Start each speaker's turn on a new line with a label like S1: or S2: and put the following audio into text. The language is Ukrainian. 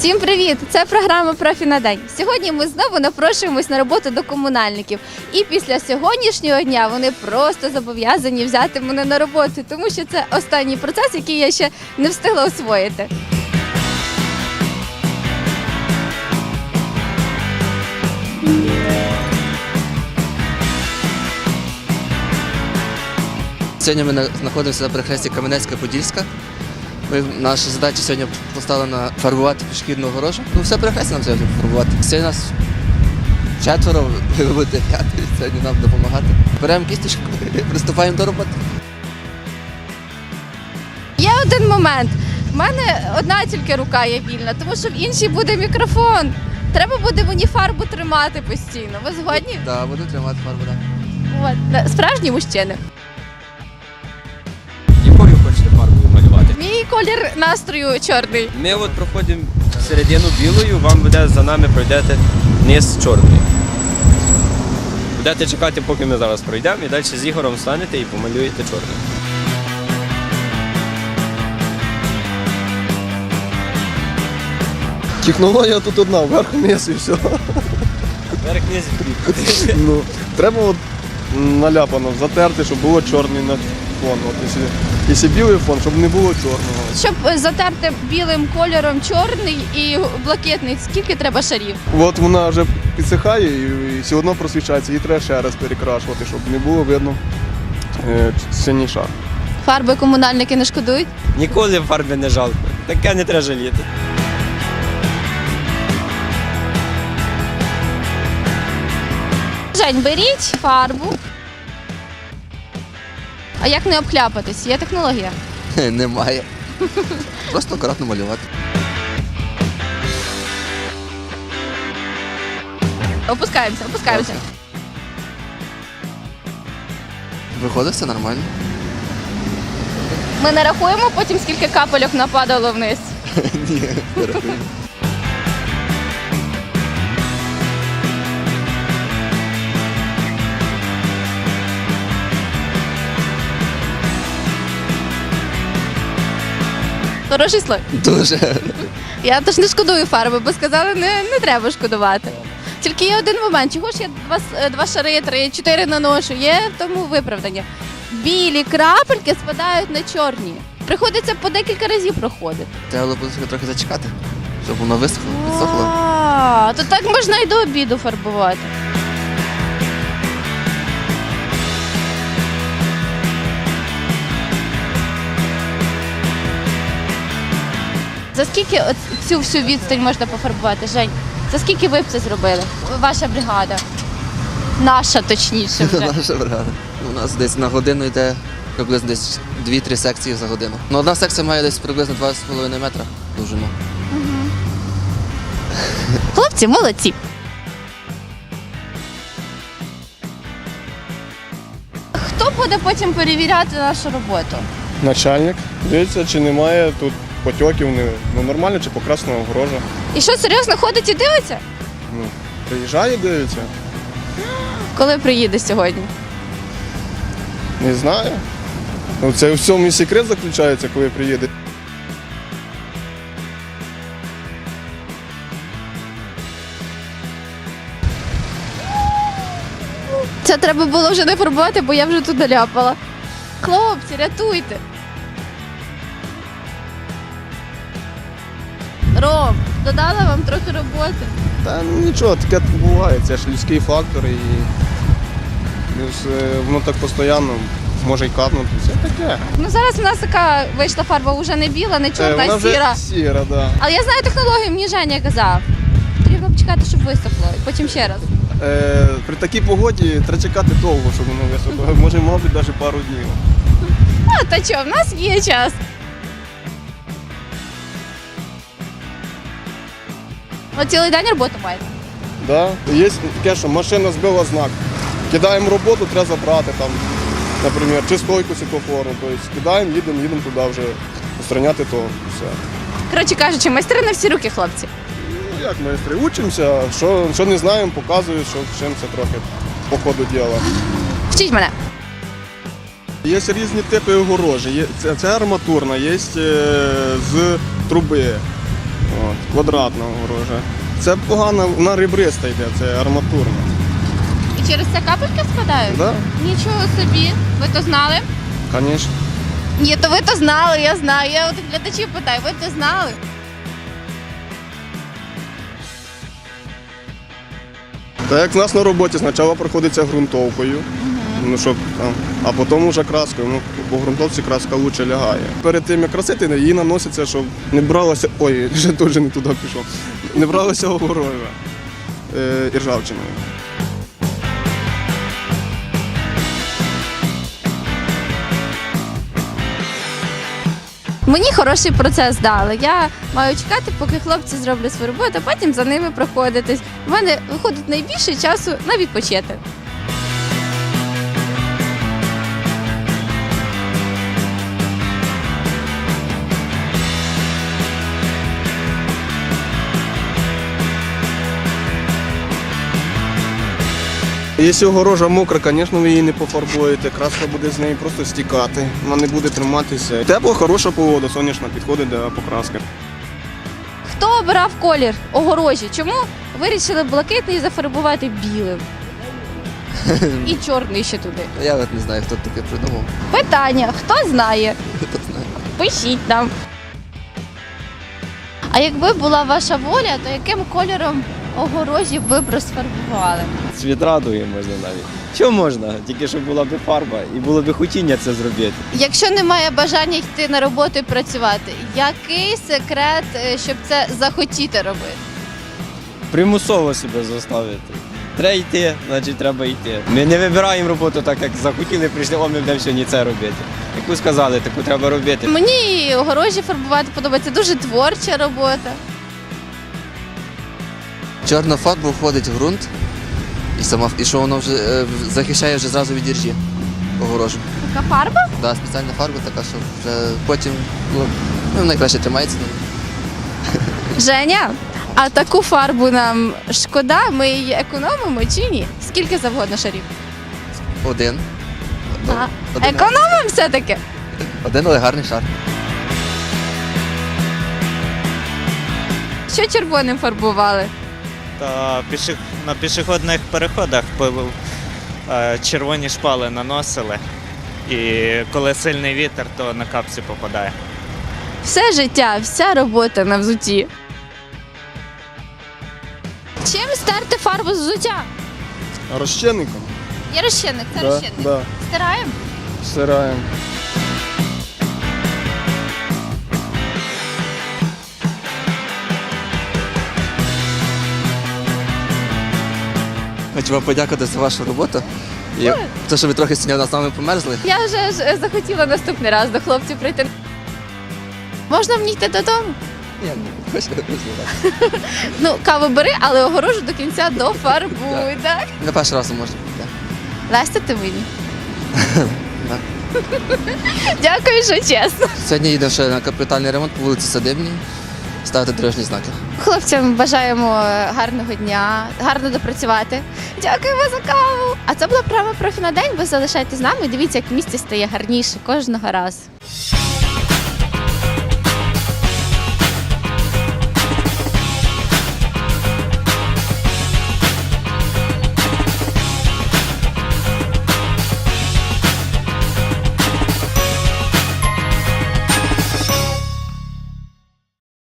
S1: Всім привіт! Це програма «Профі на день». Сьогодні ми знову напрошуємось на роботу до комунальників. І після сьогоднішнього дня вони просто зобов'язані взяти мене на роботу, тому що це останній процес, який я ще не встигла освоїти.
S2: Сьогодні ми знаходимося на перехресті Кам'янецька-Подільська. Наша задача сьогодні поставлена фарбувати пішохідну огорожу. Все перехрестя нам сьогодні фарбувати. Сьогодні нас 4, ви будете 5, сьогодні нам допомагати. Беремо кісточку і приступаємо до роботи.
S1: Є один момент. У мене одна тільки рука є вільна, тому що в іншій буде мікрофон. Треба буде мені фарбу тримати постійно. Ви згодні?
S2: Так, буду тримати фарбу, так.
S1: От. Справжні мужчини.
S3: Якою хочете фарбою малювати?
S1: Мій колір настрою чорний.
S3: Ми от проходимо середину білою, вам буде за нами пройдете низ чорний. Будете чекати, поки ми зараз пройдемо, і далі з Ігорем станете і помалюєте чорним.
S4: Технологія тут одна, вверх-вниз і все.
S3: Верх-низ кріп.
S4: Ну, треба от наляпано затерти, щоб було чорний на фон. От, якщо білий фон, щоб не було чорного.
S1: Щоб затерти білим кольором чорний і блакитний, скільки треба шарів?
S4: От вона вже підсихає і все одно просвічається, її треба ще раз перекрашувати, щоб не було видно синій шар.
S1: Фарби комунальники не шкодують?
S3: Ніколи фарби не жалко. Таке не треба жаліти.
S1: Жень, беріть фарбу. А як не обхляпатись? Є технологія.
S2: Немає. Просто акуратно малювати.
S1: Опускаємося.
S2: Виходить все нормально.
S1: Ми не рахуємо потім, скільки капельок нападало вниз.
S2: Ні, не рахую.
S1: Хороший слой.
S2: Дуже.
S1: Я теж не шкодую фарби, бо сказали, не треба шкодувати. Тільки є один момент, чого ж я два шари, 3, 4 наношу, є тому виправдання. Білі крапельки спадають на чорні. Приходиться по декілька разів проходити.
S2: Треба було трохи зачекати, щоб воно висохло, підсохло.
S1: То так можна і до обіду фарбувати. За скільки цю всю відстань можна пофарбувати, Жень? За скільки ви б це зробили? Ваша бригада. Наша, точніше, вже.
S2: Наша бригада. У нас десь на годину йде приблизно десь 2-3 секції за годину. Ну, одна секція має десь приблизно 2,5 метра довжину.
S1: Хлопці, молодці. Хто буде потім перевіряти нашу роботу?
S4: Начальник дивиться, чи немає тут потьоків, нормально, чи покрасна огорожа.
S1: І що, серйозно, ходить і дивиться?
S4: Ну, приїжджає, дивиться.
S1: Коли приїде сьогодні?
S4: Не знаю. Ну, це у всьому і секрет заключається, коли приїде.
S1: Це треба було вже не фарбувати, бо я вже тут наляпала. Хлопці, рятуйте. Ром, додала вам трохи роботи.
S4: Та нічого, таке буває, це ж людський фактор і воно так постійно може й капнути, все таке.
S1: Ну зараз у нас така вийшла фарба вже не біла, не чорна,
S4: Вона
S1: а
S4: вже
S1: сіра.
S4: сіра, так. Да.
S1: Але я знаю технологію, мені Женя казав. Потрібно почекати, щоб висохло, і потім ще раз.
S4: При такій погоді треба чекати довго, щоб воно висохло. Може, мабуть, навіть пару днів.
S1: А, та що, в нас є час. От цілий день роботу маєте.
S4: Да. Є таке, що машина збила знак. Кидаємо роботу, треба забрати там, наприклад, чи стойку світлофору. Тобто кидаємо, їдемо туди вже устраняти то все.
S1: Коротше кажучи, майстри на всі руки, хлопці.
S4: Ну, як майстри, учимося, що не знаємо, показують, що вчимося трохи по ходу діла.
S1: Вчіть мене.
S4: Є різні типи огорожі. Це арматурна, є з труби. От, квадратна огорожа. Це погано, вона ребриста йде, це арматурна.
S1: І через це капельки спадають?
S4: Да?
S1: Нічого собі. Ви то знали?
S4: Звісно.
S1: Ні, то ви то знали, я знаю. Я от глядачів питаю, ви то знали?
S4: Так як в нас на роботі спочатку проходиться ґрунтовкою, ну, щоб, там, а потім вже краскою. Ну, по ґрунтовці краска краще лягає. Перед тим як красити, її наноситься, щоб не бралося. Ой, вже теж не туди пішов. Не бралося огорожа іржавчиною.
S1: Мені хороший процес дали. Я маю чекати, поки хлопці зроблять свою роботу, а потім за ними проходитись. У мене виходить найбільше часу на відпочити.
S4: Якщо огорожа мокра, звісно, ви її не пофарбуєте, краска буде з неї просто стікати, вона не буде триматися. Тепла, хороша погода, сонячна, підходить до покраски.
S1: Хто обирав колір огорожі? Чому вирішили блакитний зафарбувати білим? І чорний ще туди.
S2: Я от не знаю, хто таке придумав.
S1: Питання: хто знає?
S2: Хто знає.
S1: Пишіть нам. А якби була ваша воля, то яким кольором огорожі ви б розфарбували?
S3: Світ радує можна навіть. Що можна? Тільки щоб була б фарба і було б хотіння це зробити.
S1: Якщо немає бажання йти на роботу і працювати, який секрет, щоб це захотіти робити?
S3: Примусово себе заставити. Треба йти, значить треба йти. Ми не вибираємо роботу так, як захотіли, прийшли, о, ми будемо сьогодні це робити. Яку сказали, таку треба робити.
S1: Мені і огорожі фарбувати подобається, дуже творча робота.
S2: Чорна фарба входить в ґрунт, і що воно вже захищає вже зразу від іржі огорожу.
S1: Така фарба?
S2: Да, спеціальна фарба така, що вже потім найкраще тримається.
S1: Женя, а таку фарбу нам шкода, ми її економимо чи ні? Скільки завгодно шарів?
S2: Один.
S1: А,
S2: Один,
S1: економимо все-таки?
S2: один, але гарний шар.
S1: Що червоним фарбували?
S5: Та на пішохідних переходах червоні шпали наносили. І коли сильний вітер, то на капці попадає.
S1: Все життя, вся робота на взутті. Чим стерти фарбу з взуття?
S4: Розчинником?
S1: Є розчинник, це розчинник.
S4: Да,
S1: Стираємо?
S4: стираємо.
S2: Хочу вам подякувати за вашу роботу. І те, що ви трохи сьогодні з нами померзли.
S1: Я вже ж захотіла наступний раз до хлопців прийти. Можна мені йти додому?
S2: Ні, не хочу розвивати.
S1: Ну, каву бери, але огорожу до кінця дофарбуй, так?
S2: На перший раз можна.
S1: Лестя ти мені.
S2: Да.
S1: Дякую, що чесно.
S2: Сьогодні їдемо ще на капітальний ремонт по вулиці Садибній, ставити дорожні знаки.
S1: Хлопцям бажаємо гарного дня, гарно допрацювати. Дякуємо за каву. А це була програма «Профі на день». Ви залишайтесь з нами і дивіться, як в місті стає гарніше кожного разу.